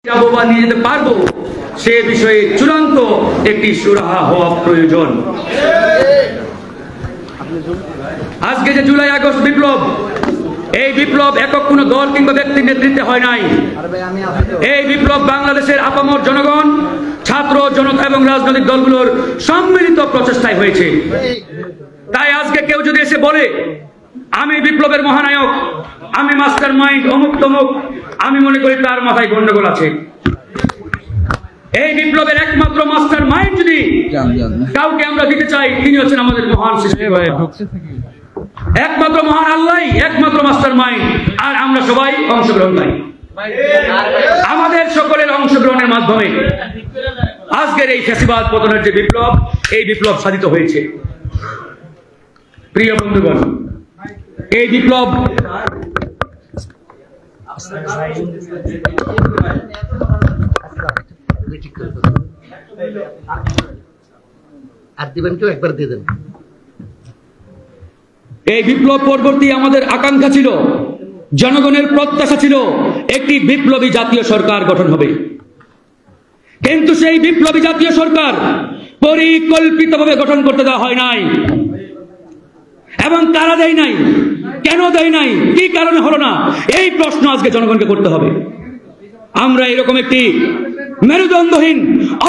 যাবো বা নিয়ে যেতে পারবো সে বিষয়ে চূড়ান্ত একটি সুরাহা হওয়া প্রয়োজন। আজকে যে জুলাই আগস্ট বিপ্লব, এই বিপ্লব একক কোনো দল কিংবা ব্যক্তির নেতৃত্বে হয় নাই। এই বিপ্লব বাংলাদেশের আপামর জনগণ, ছাত্র জনতা এবং রাজনৈতিক দলগুলোর সম্মিলিত প্রচেষ্টায় হয়েছে। তাই আজকে কেউ যদি এসে বলে আমি বিপ্লবের মহানায়ক, আমি মাস্টার মাইন্ড, অমুক তমুক, আমি মনে করি তার মাথায় গন্ডগোল আছে। এই বিপ্লবের একমাত্র মাস্টার মাইন্ড যদি কাউকে আমরা দিতে চাই, তিনি হচ্ছেন আমাদের মহান সৃষ্টিকর্তা, একমাত্র মহান আল্লাহ, একমাত্র মাস্টার মাইন্ড। আর আমরা সবাই অংশগ্রহণকারী। আমাদের সকলের অংশগ্রহণের মাধ্যমে আজকের এই ফ্যাসিবাদ পতনের যে বিপ্লব, এই বিপ্লব সাধিত হয়েছে। প্রিয় বন্ধুগণ, এই বিপ্লব এই বিপ্লব পরবর্তী আমাদের আকাঙ্ক্ষা ছিল, জনগণের প্রত্যাশা ছিল একটি বিপ্লবী জাতীয় সরকার গঠন হবে। কিন্তু সেই বিপ্লবী জাতীয় সরকার পরিকল্পিতভাবে গঠন করতে দেওয়া হয় নাই, এবং তারা দেয় নাই। কেন দেয় নাই, কি কারণে হলো না, এই প্রশ্ন আজকে জনগণকে করতে হবে। আমরা এরকম একটি মেরুদণ্ডহীন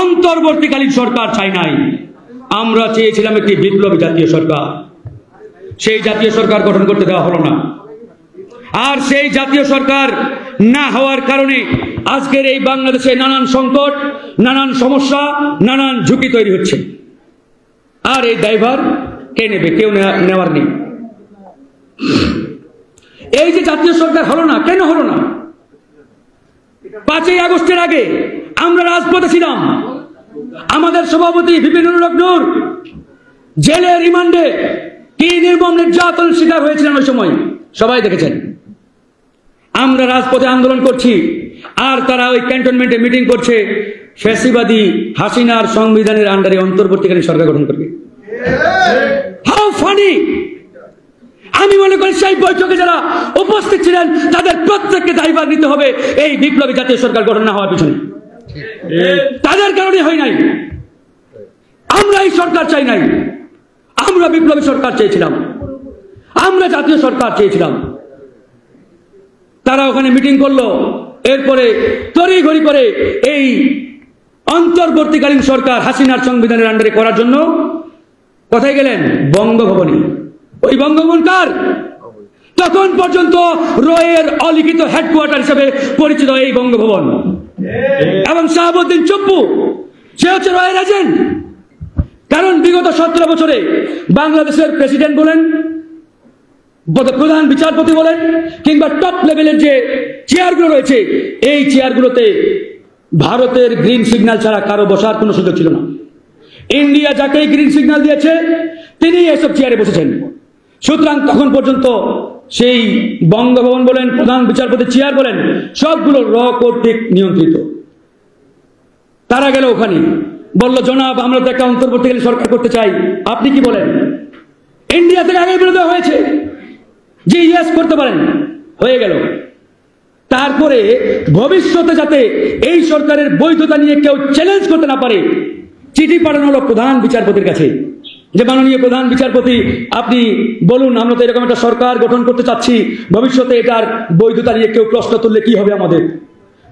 অন্তর্বর্তীকালীন সরকার চাই নাই। আমরা চেয়েছিলাম একটি বিপ্লবী জাতীয় সরকার। সেই জাতীয় সরকার গঠন করতে দেওয়া হলো না। আর সেই জাতীয় সরকার না হওয়ার কারণে আজকের এই বাংলাদেশে নানান সংকট, নানান সমস্যা, নানান ঝুঁকি তৈরি হচ্ছে। আর এই দায়ভার কে নেবে? কেউ নেওয়ার নেই। এই যে জাতীয় সরকার হলো না, কেন হলো না? 5ই আগস্টের আগে আমরা রাজপথে ছিলাম। আমাদের সভাপতি বিপিনুর হক নূর জেলে রিমান্ডে কি নির্মম নির্যাতনের শিকার হয়েছিলেন ওই সময় সবাই দেখেছেন। আমরা রাজপথে আন্দোলন করছি, আর তারা ওই ক্যান্টনমেন্টে মিটিং করছে, ফ্যাসিবাদী হাসিনার সংবিধানের আন্ডারে অন্তর্বর্তীকালীন সরকার গঠন করবে। How funny! আমি মনে করি সেই বৈঠকে যারা উপস্থিত ছিলেন তাদের প্রত্যেককে দায়ভার নিতে হবে এই বিপ্লবী জাতীয় সরকার গঠন না হওয়ার পিছনে। তাদের কারণে হয় নাই। আমরা এই সরকার চাই নাই। আমরা বিপ্লবী সরকার চেয়েছিলাম, আমরা জাতীয় সরকার চেয়েছিলাম। তারা ওখানে মিটিং করলো, এরপরে তড়িঘড়ি করে এই অন্তর্বর্তীকালীন সরকার হাসিনার সংবিধানের আন্ডারে করার জন্য কোথায় গেলেন? বঙ্গভবনে। ওই বঙ্গভবন কার? তখন পর্যন্ত রয়ের অলিখিত হেডকোয়ার্টার হিসেবে পরিচিত এই বঙ্গভবন। এবং শাহাবুদ্দিন চুপ্পু, সে হচ্ছে রয়ের এজেন্ট। কারণ বিগত 17 বছরে বাংলাদেশের প্রেসিডেন্ট বলেন, প্রধান বিচারপতি বলেন, কিংবা টপ লেভেলের যে চেয়ারগুলো রয়েছে, এই চেয়ারগুলোতে ভারতের গ্রিন সিগন্যাল ছাড়া কারো বসার কোনো সুযোগ ছিল না। ইন্ডিয়া যাকে গ্রিন সিগন্যাল দিয়েছে তিনি এসব চেয়ারে বসেছেন। সুতরাং তখন পর্যন্ত সেই বঙ্গভবন বলেন, প্রধান বিচারপতি চেয়ার বলেন, সবগুলো র কর্তৃক নিয়ন্ত্রিত। তারা গেল ওখানে, বলল জনাব আমরা তো একটা অন্তর্বর্তীকালীন সরকার করতে চাই, আপনি কি বলেন? ইন্ডিয়া থেকে আগে বলে দেওয়া হয়েছে যে ইয়েস করতে পারেন, হয়ে গেল। তারপরে ভবিষ্যতে যাতে এই সরকারের বৈধতা নিয়ে কেউ চ্যালেঞ্জ করতে না পারে, চিঠি পাঠানো হলো প্রধান বিচারপতির কাছে যে মাননীয় প্রধান বিচারপতি আপনি বলুন, আমরা তো এরকম একটা সরকার গঠন করতে চাচ্ছি, ভবিষ্যতে এটার বৈধতা নিয়ে কেউ প্রশ্ন তুললে কি হবে আমাদের?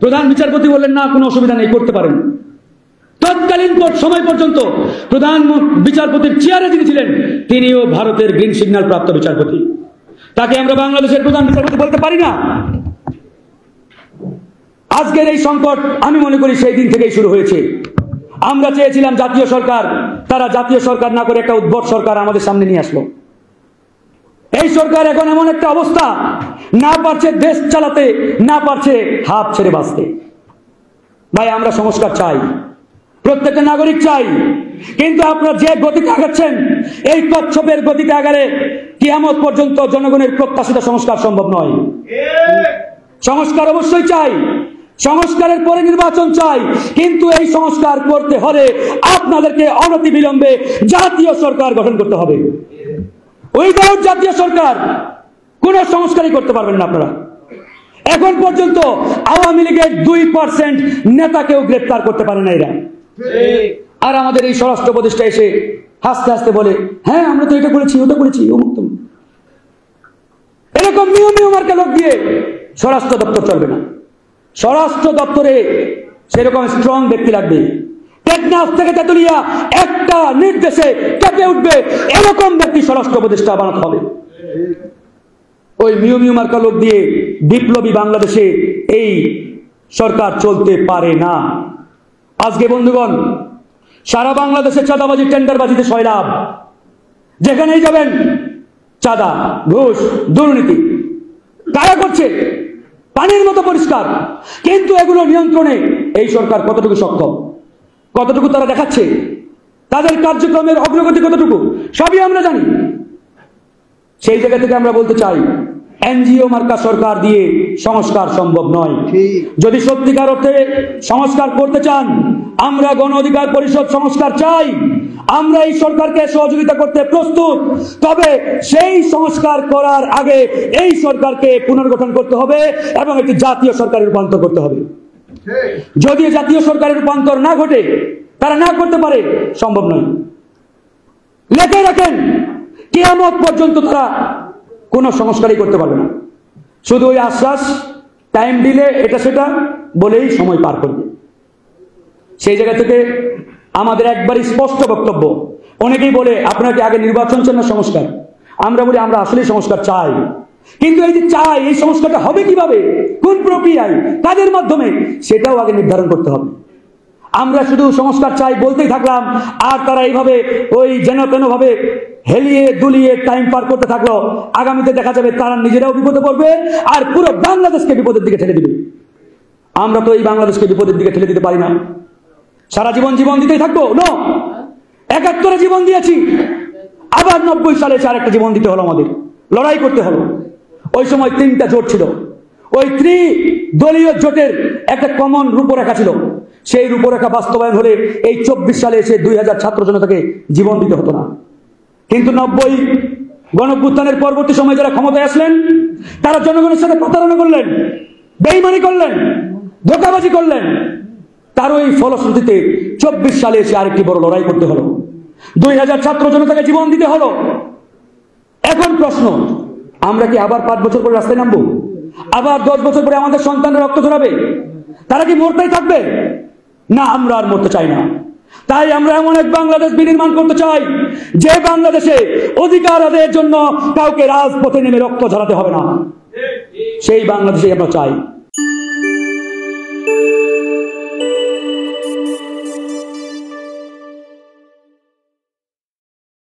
প্রধান বিচারপতি বললেন না, কোনো অসুবিধা নেই, করতে পারেন। তৎকালীন সময় পর্যন্ত প্রধান বিচারপতির চেয়ারে যিনি ছিলেন তিনিও ভারতের গ্রিন সিগন্যাল প্রাপ্ত বিচারপতি। তাকে আমরা বাংলাদেশের প্রধান বিচারপতি বলতে পারি না। আজকের এই সংকট আমি মনে করি সেই দিন থেকেই শুরু হয়েছে। আমরা চেয়েছিলাম জাতীয় সরকার, তারা জাতীয় সরকার না করে একটা উদ্ভট সরকার আমাদের সামনে নিয়ে আসলো। এই সরকার এখন এমন একটা অবস্থা, না পারছে দেশ চালাতে, না পারছে হাত ছেড়ে বাঁচতে। ভাই, আমরা সংস্কার চাই, প্রত্যেকটা নাগরিক চাই, কিন্তু আপনারা যে গতিতে আগাচ্ছেন, এই কচ্ছপের গতিতে আগালে কিয়ামত পর্যন্ত জনগণের প্রত্যাশিত সংস্কার সম্ভব নয়। সংস্কার অবশ্যই চাই, সংস্কারের পরে নির্বাচন চাই, কিন্তু এই সংস্কার করতে হলে আপনাদেরকে অনতিবিলম্বে জাতীয় সরকার গঠন করতে হবে। উইদাউট জাতীয় সরকার কোন সংস্কারই করতে পারবেন না আপনারা। এখন পর্যন্ত আওয়ামী লীগের 2% নেতাকেও গ্রেফতার করতে পারে না এরা। আর আমাদের এই স্বরাষ্ট্র উপদেষ্টা এসে হাসতে হাসতে বলে, হ্যাঁ আমরা তো এটা করেছি, ওটা করেছি, অমুক তমুক। এরকম নিয়ম মার্কা লোক দিয়ে স্বরাষ্ট্র দপ্তর চলবে না। স্বরাষ্ট্র দপ্তরে সেরকম স্ট্রং ব্যক্তি লাগবে। টেকনাফ থেকে তেতুলিয়া একটা নির্দেশে কেঁপে উঠবে এরকম ব্যক্তি স্বরাষ্ট্র উপদেষ্টা বানাতে হবে। ওই মিউ মার্কা লোক দিয়ে বিপ্লবী বাংলাদেশে এই সরকার চলতে পারে না। আজকে বন্ধুগণ, সারা বাংলাদেশে চাঁদাবাজি, টেন্ডারবাজিতে সয়লাভ। যেখানেই যাবেন চাঁদা, ঘুষ, দুর্নীতি কারা করছে? পানির মতো পরিষ্কার। কিন্তু এগুলো নিয়ন্ত্রণে এই সরকার কতটুকু সক্ষম, কতটুকু তারা দেখাচ্ছে, তাদের কার্যক্রমের অগ্রগতি কতটুকু, সবই আমরা জানি। সেই জায়গা থেকে আমরা বলতে চাই, এনজিও মার্কা সরকার দিয়ে সংস্কার সম্ভব নয়। যদি সত্যিকার অর্থে সংস্কার করতে চান, আমরা গণ অধিকার পরিষদ সংস্কার চাই, আমরা এই সরকারকে সহযোগিতা করতে প্রস্তুত। তবে সেই সংস্কার করার আগে এই সরকারকে পুনর্গঠন করতে হবে এবং একটি জাতীয় সরকারে রূপান্তর করতে হবে। যদি জাতীয় সরকারের রূপান্তর না ঘটে, তারা না করতে পারে, সম্ভব নয়। লেখে রাখেন, কিয়ামত পর্যন্ত তারা কোনো সংস্কারই করতে পারবে না। শুধু ওই আশ্বাস, টাইম দিলে এটা সেটা বলেই সময় পার করবে। সেই জায়গা থেকে আমাদের একবারই স্পষ্ট বক্তব্য। অনেকেই বলে, আপনাকে আগে নির্বাচন চান না সংস্কার? আমরা বলি, আমরা আসলেই সংস্কার চাই, কিন্তু এই যে চাই, এই সংস্কারটা হবে কিভাবে, কোন প্রক্রিয়ায়, কাদের মাধ্যমে, সেটাও আগে নির্ধারণ করতে হবে। আমরা শুধু সংস্কার চাই বলতেই থাকলাম, আর তারা এইভাবে ওই যেন তেন ভাবে হেলিয়ে দুলিয়ে টাইম পার করতে থাকলো। আগামীতে দেখা যাবে তারা নিজেরাও বিপদে পড়বে, আর পুরো বাংলাদেশকে বিপদের দিকে ঠেলে দিবে। আমরা তো এই বাংলাদেশকে বিপদের দিকে ঠেলে দিতে পারি না। সারা জীবন জীবন দিতেই থাকবো? নো। 71-এ জীবন দিয়েছি, আবার 90 সালে এসে আরেকটা জীবন দিতে হলো, আমাদের লড়াই করতে হলো। ওই সময় 3টা জোট ছিল, ওই ত্রিদলীয় জোটের একটা কমন রূপরেখা ছিল। সেই রূপরেখা বাস্তবায়ন হলে এই 24 সালে এসে 2000 ছাত্র জনতাকে জীবন দিতে হতো না। কিন্তু 90 গণঅভ্যুত্থানের পরবর্তী সময় যারা ক্ষমতায় আসলেন, তারা জনগণের সাথে প্রতারণা করলেন, বেইমানি করলেন, ধোঁকাবাজি করলেন। তারই ফলশ্রুতিতে 24 সালে এসে আরেকটি বড় লড়াই করতে হলো, 2000 ছাত্র জনতাকে জীবন দিতে হলো। এখন প্রশ্ন, আমরা কি আবার 5 বছর পরে রাস্তায় নামবো? আবার 10 বছর পরে আমাদের সন্তানরা রক্ত ঝরাবে? তারা কি মরতেই থাকবে? না, আমরা আর মরতে চাই না। তাই আমরা এমন এক বাংলাদেশ বিনির্মাণ করতে চাই, যে বাংলাদেশে অধিকার আদায়ের জন্য কাউকে রাজপথে নেমে রক্ত ঝরাতে হবে না। সেই বাংলাদেশে আমরা চাই।